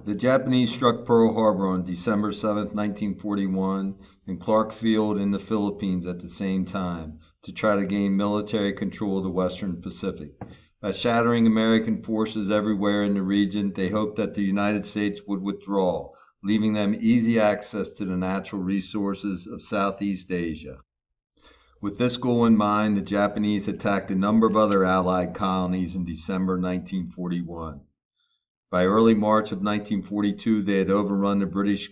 The Japanese struck Pearl Harbor on December 7, 1941, and Clark Field in the Philippines at the same time, to try to gain military control of the Western Pacific. By shattering American forces everywhere in the region, they hoped that the United States would withdraw, leaving them easy access to the natural resources of Southeast Asia. With this goal in mind, the Japanese attacked a number of other Allied colonies in December 1941. By early March of 1942, they had overrun the British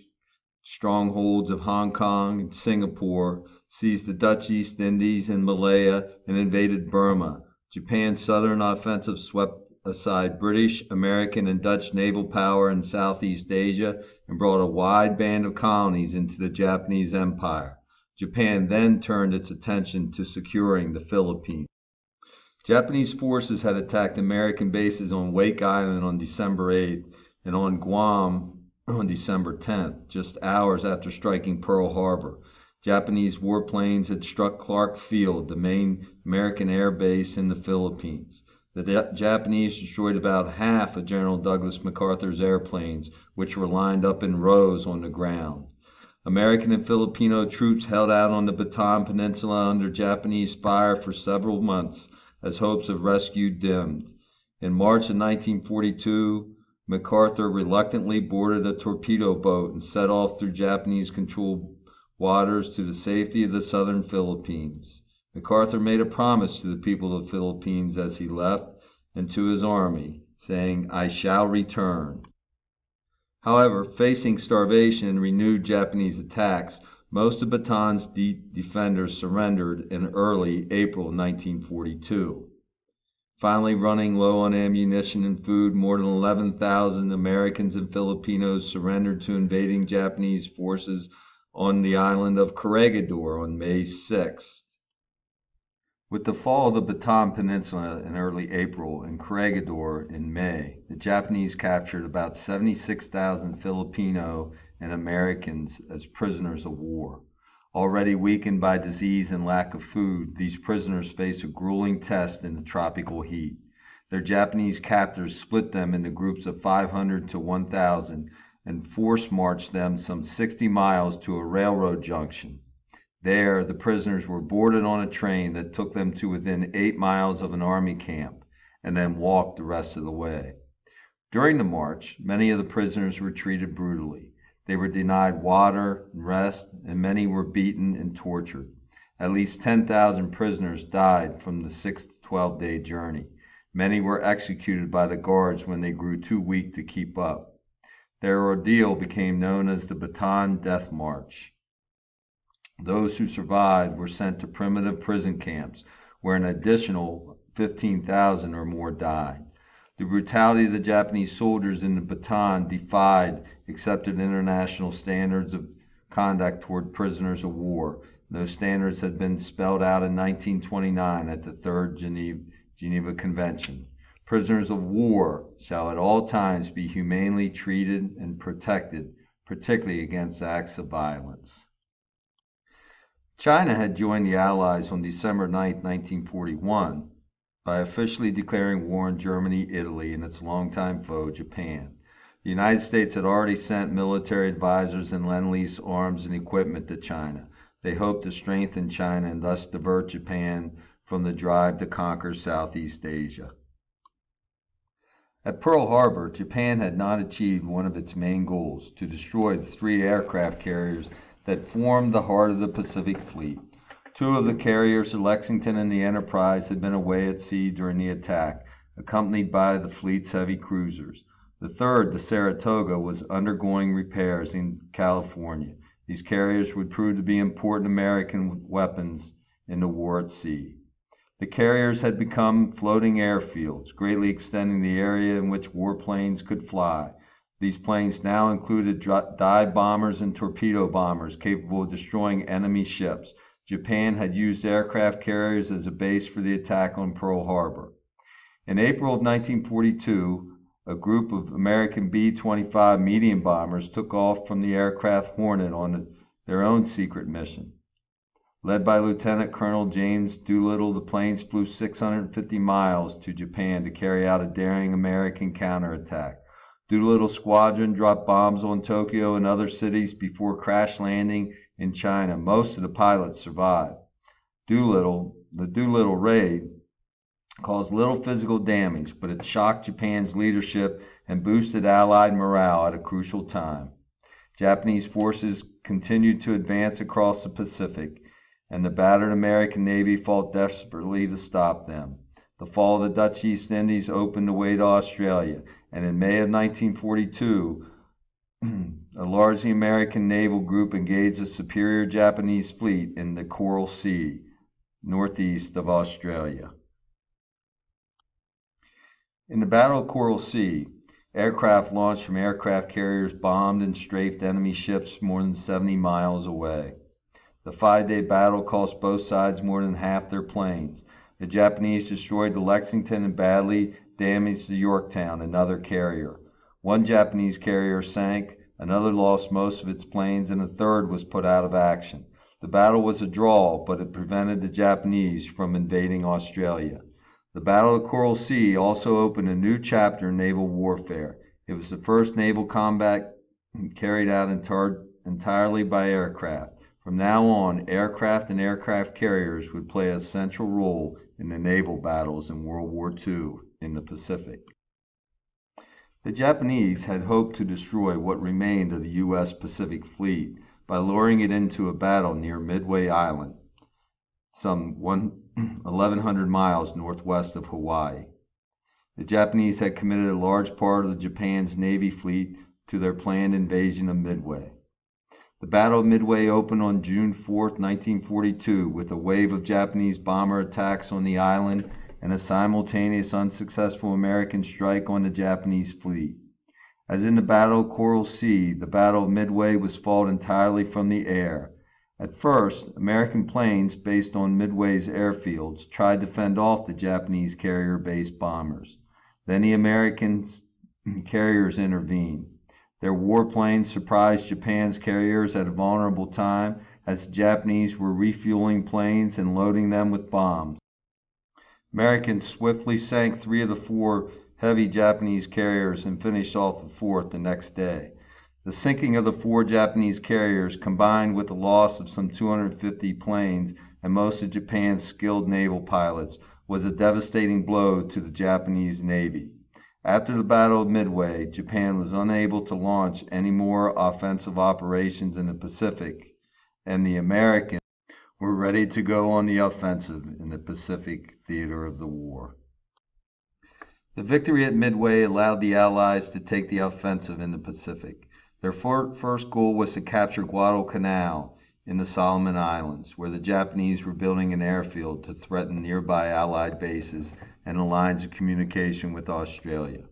strongholds of Hong Kong and Singapore, seized the Dutch East Indies and Malaya, and invaded Burma. Japan's southern offensive swept aside British, American, and Dutch naval power in Southeast Asia and brought a wide band of colonies into the Japanese Empire. Japan then turned its attention to securing the Philippines. Japanese forces had attacked American bases on Wake Island on December 8th and on Guam on December 10th, just hours after striking Pearl Harbor. Japanese warplanes had struck Clark Field, the main American air base in the Philippines. The Japanese destroyed about half of General Douglas MacArthur's airplanes, which were lined up in rows on the ground. American and Filipino troops held out on the Bataan Peninsula under Japanese fire for several months as hopes of rescue dimmed. In March of 1942, MacArthur reluctantly boarded a torpedo boat and set off through Japanese-controlled waters to the safety of the southern Philippines. MacArthur made a promise to the people of the Philippines as he left and to his army, saying, "I shall return." However, facing starvation and renewed Japanese attacks, most of Bataan's defenders surrendered in early April 1942. Finally, running low on ammunition and food, more than 11,000 Americans and Filipinos surrendered to invading Japanese forces on the island of Corregidor on May 6th. With the fall of the Bataan Peninsula in early April and Corregidor in May, the Japanese captured about 76,000 Filipino and Americans as prisoners of war. Already weakened by disease and lack of food, these prisoners faced a grueling test in the tropical heat. Their Japanese captors split them into groups of 500 to 1,000 and force-marched them some 60 miles to a railroad junction. There, the prisoners were boarded on a train that took them to within 8 miles of an army camp, and then walked the rest of the way. During the march, many of the prisoners were treated brutally. They were denied water and rest, and many were beaten and tortured. At least 10,000 prisoners died from the 6 to 12-day journey. Many were executed by the guards when they grew too weak to keep up. Their ordeal became known as the Bataan Death March. Those who survived were sent to primitive prison camps, where an additional 15,000 or more died. The brutality of the Japanese soldiers in the Bataan defied accepted international standards of conduct toward prisoners of war. Those standards had been spelled out in 1929 at the Third Geneva Convention. Prisoners of war shall at all times be humanely treated and protected, particularly against acts of violence. China had joined the Allies on December 9, 1941, by officially declaring war on Germany, Italy, and its longtime foe, Japan. The United States had already sent military advisors and lend-lease arms and equipment to China. They hoped to strengthen China and thus divert Japan from the drive to conquer Southeast Asia. At Pearl Harbor, Japan had not achieved one of its main goals, to destroy the 3 aircraft carriers that formed the heart of the Pacific Fleet. 2 of the carriers, the Lexington and the Enterprise, had been away at sea during the attack, accompanied by the fleet's heavy cruisers. The third, the Saratoga, was undergoing repairs in California. These carriers would prove to be important American weapons in the war at sea. The carriers had become floating airfields, greatly extending the area in which warplanes could fly. These planes now included dive bombers and torpedo bombers capable of destroying enemy ships. Japan had used aircraft carriers as a base for the attack on Pearl Harbor. In April of 1942, a group of American B-25 medium bombers took off from the aircraft Hornet on their own secret mission. Led by Lieutenant Colonel James Doolittle, the planes flew 650 miles to Japan to carry out a daring American counterattack. Doolittle Squadron dropped bombs on Tokyo and other cities before crash landing in China. Most of the pilots survived. The Doolittle raid caused little physical damage, but it shocked Japan's leadership and boosted Allied morale at a crucial time. Japanese forces continued to advance across the Pacific, and the battered American Navy fought desperately to stop them. The fall of the Dutch East Indies opened the way to Australia, and in May of 1942, a largely American naval group engaged a superior Japanese fleet in the Coral Sea, northeast of Australia. In the Battle of Coral Sea, aircraft launched from aircraft carriers bombed and strafed enemy ships more than 70 miles away. The 5-day battle cost both sides more than half their planes. The Japanese destroyed the Lexington and badly damaged the Yorktown, another carrier. One Japanese carrier sank, another lost most of its planes, and a third was put out of action. The battle was a draw, but it prevented the Japanese from invading Australia. The Battle of Coral Sea also opened a new chapter in naval warfare. It was the first naval combat carried out entirely by aircraft. From now on, aircraft and aircraft carriers would play a central role in the naval battles in World War II in the Pacific. The Japanese had hoped to destroy what remained of the U.S. Pacific Fleet by luring it into a battle near Midway Island, some 1,100 miles northwest of Hawaii. The Japanese had committed a large part of Japan's Navy fleet to their planned invasion of Midway. The Battle of Midway opened on June 4, 1942, with a wave of Japanese bomber attacks on the island and a simultaneous unsuccessful American strike on the Japanese fleet. As in the Battle of Coral Sea, the Battle of Midway was fought entirely from the air. At first, American planes based on Midway's airfields tried to fend off the Japanese carrier-based bombers. Then the American carriers intervened. Their warplanes surprised Japan's carriers at a vulnerable time as the Japanese were refueling planes and loading them with bombs. Americans swiftly sank 3 of the 4 heavy Japanese carriers and finished off the 4th the next day. The sinking of the 4 Japanese carriers, combined with the loss of some 250 planes and most of Japan's skilled naval pilots, was a devastating blow to the Japanese Navy. After the Battle of Midway, Japan was unable to launch any more offensive operations in the Pacific, and the Americans were ready to go on the offensive in the Pacific theater of the war. The victory at Midway allowed the Allies to take the offensive in the Pacific. Their first goal was to capture Guadalcanal in the Solomon Islands, where the Japanese were building an airfield to threaten nearby Allied bases and the lines of communication with Australia.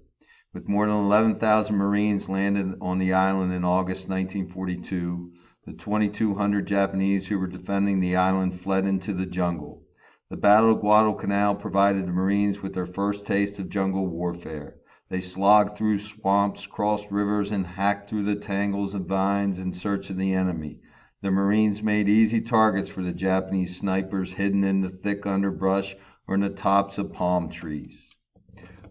With more than 11,000 Marines landed on the island in August 1942, the 2,200 Japanese who were defending the island fled into the jungle. The Battle of Guadalcanal provided the Marines with their first taste of jungle warfare. They slogged through swamps, crossed rivers, and hacked through the tangles of vines in search of the enemy. The Marines made easy targets for the Japanese snipers hidden in the thick underbrush or in the tops of palm trees.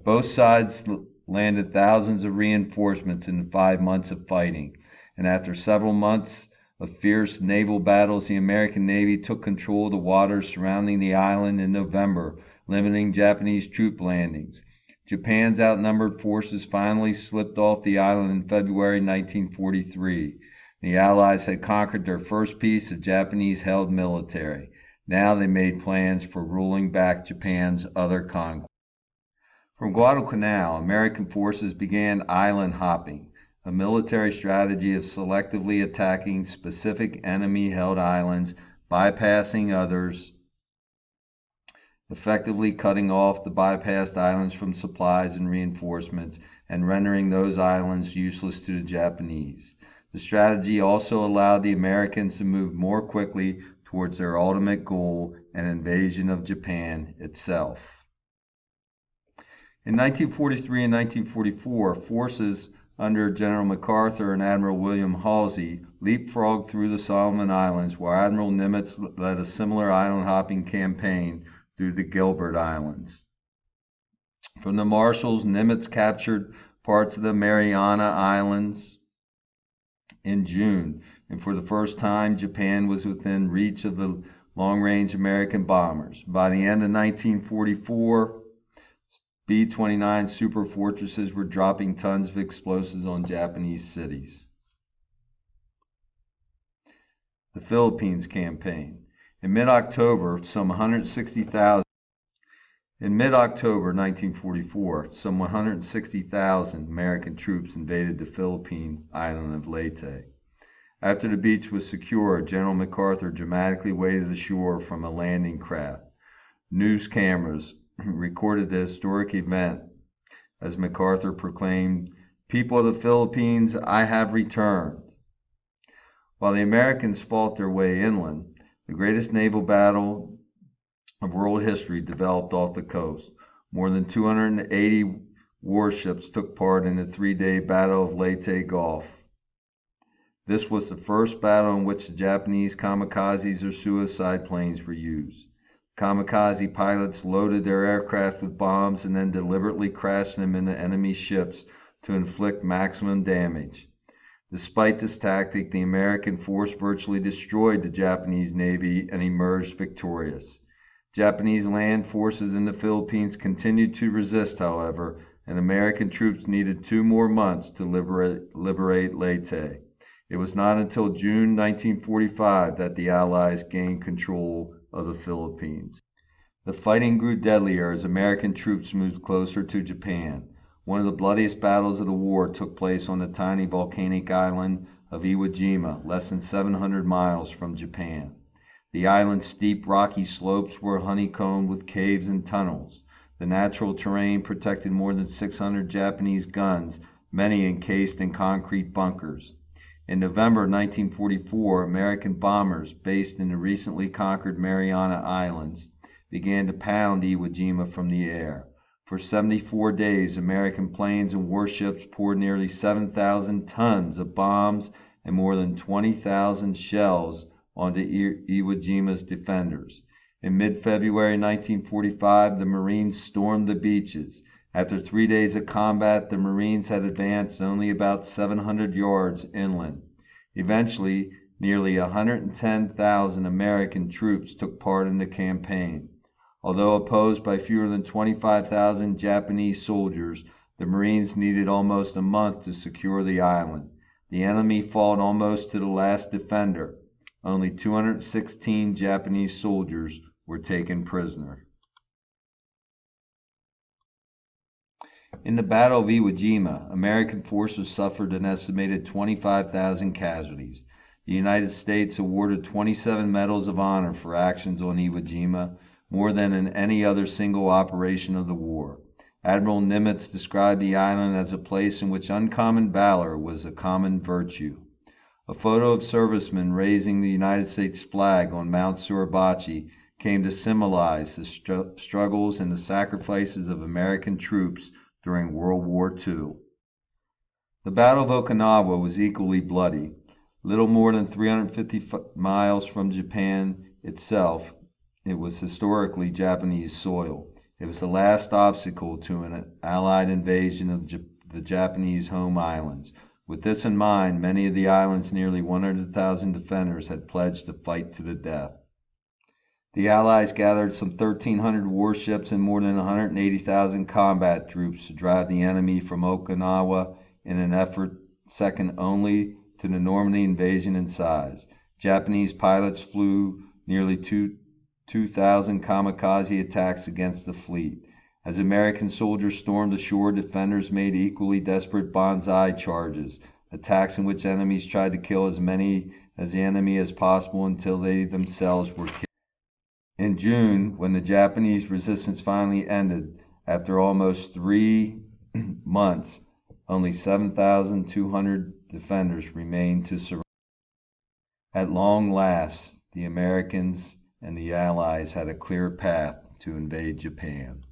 Both sides landed thousands of reinforcements in the 5 months of fighting, and after several months of fierce naval battles, the American Navy took control of the waters surrounding the island in November, limiting Japanese troop landings. Japan's outnumbered forces finally slipped off the island in February 1943. The Allies had conquered their first piece of Japanese-held military. Now they made plans for rolling back Japan's other conquests. From Guadalcanal, American forces began island hopping, a military strategy of selectively attacking specific enemy-held islands, bypassing others, effectively cutting off the bypassed islands from supplies and reinforcements, and rendering those islands useless to the Japanese. The strategy also allowed the Americans to move more quickly towards their ultimate goal, an invasion of Japan itself. In 1943 and 1944, forces under General MacArthur and Admiral William Halsey leapfrogged through the Solomon Islands, while Admiral Nimitz led a similar island-hopping campaign through the Gilbert Islands. From the Marshalls, Nimitz captured parts of the Mariana Islands in June, and for the first time, Japan was within reach of the long-range American bombers. By the end of 1944, B-29 super fortresses were dropping tons of explosives on Japanese cities. The Philippines Campaign. In mid-October, 1944, some 160,000 American troops invaded the Philippine island of Leyte. After the beach was secure, General MacArthur dramatically waded ashore from a landing craft. News cameras recorded the historic event as MacArthur proclaimed, "People of the Philippines, I have returned." While the Americans fought their way inland, the greatest naval battle of world history developed off the coast. More than 280 warships took part in the three-day Battle of Leyte Gulf. This was the first battle in which the Japanese kamikazes or suicide planes were used. Kamikaze pilots loaded their aircraft with bombs and then deliberately crashed them into enemy ships to inflict maximum damage. Despite this tactic, the American force virtually destroyed the Japanese Navy and emerged victorious. Japanese land forces in the Philippines continued to resist, however, and American troops needed 2 more months to liberate Leyte. It was not until June 1945 that the Allies gained control of the Philippines. The fighting grew deadlier as American troops moved closer to Japan. One of the bloodiest battles of the war took place on the tiny volcanic island of Iwo Jima, less than 700 miles from Japan. The island's steep rocky slopes were honeycombed with caves and tunnels. The natural terrain protected more than 600 Japanese guns, many encased in concrete bunkers. In November 1944, American bombers based in the recently conquered Mariana Islands began to pound Iwo Jima from the air. For 74 days, American planes and warships poured nearly 7,000 tons of bombs and more than 20,000 shells onto Iwo Jima's defenders. In mid-February 1945, the Marines stormed the beaches. After 3 days of combat, the Marines had advanced only about 700 yards inland. Eventually, nearly 110,000 American troops took part in the campaign. Although opposed by fewer than 25,000 Japanese soldiers, the Marines needed almost a month to secure the island. The enemy fought almost to the last defender. Only 216 Japanese soldiers were taken prisoner. In the Battle of Iwo Jima, American forces suffered an estimated 25,000 casualties. The United States awarded 27 medals of honor for actions on Iwo Jima, more than in any other single operation of the war. Admiral Nimitz described the island as a place in which uncommon valor was a common virtue. A photo of servicemen raising the United States flag on Mount Suribachi came to symbolize the struggles and the sacrifices of American troops during World War II. The Battle of Okinawa was equally bloody. Little more than 350 miles from Japan itself, it was historically Japanese soil. It was the last obstacle to an Allied invasion of the Japanese home islands. With this in mind, many of the island's nearly 100,000 defenders had pledged to fight to the death. The Allies gathered some 1,300 warships and more than 180,000 combat troops to drive the enemy from Okinawa in an effort second only to the Normandy invasion in size. Japanese pilots flew nearly 2,000 kamikaze attacks against the fleet. As American soldiers stormed ashore, defenders made equally desperate banzai charges, attacks in which enemies tried to kill as many as the enemy as possible until they themselves were killed. In June, when the Japanese resistance finally ended, after almost 3 months, only 7,200 defenders remained to survive. At long last, the Americans and the Allies had a clear path to invade Japan.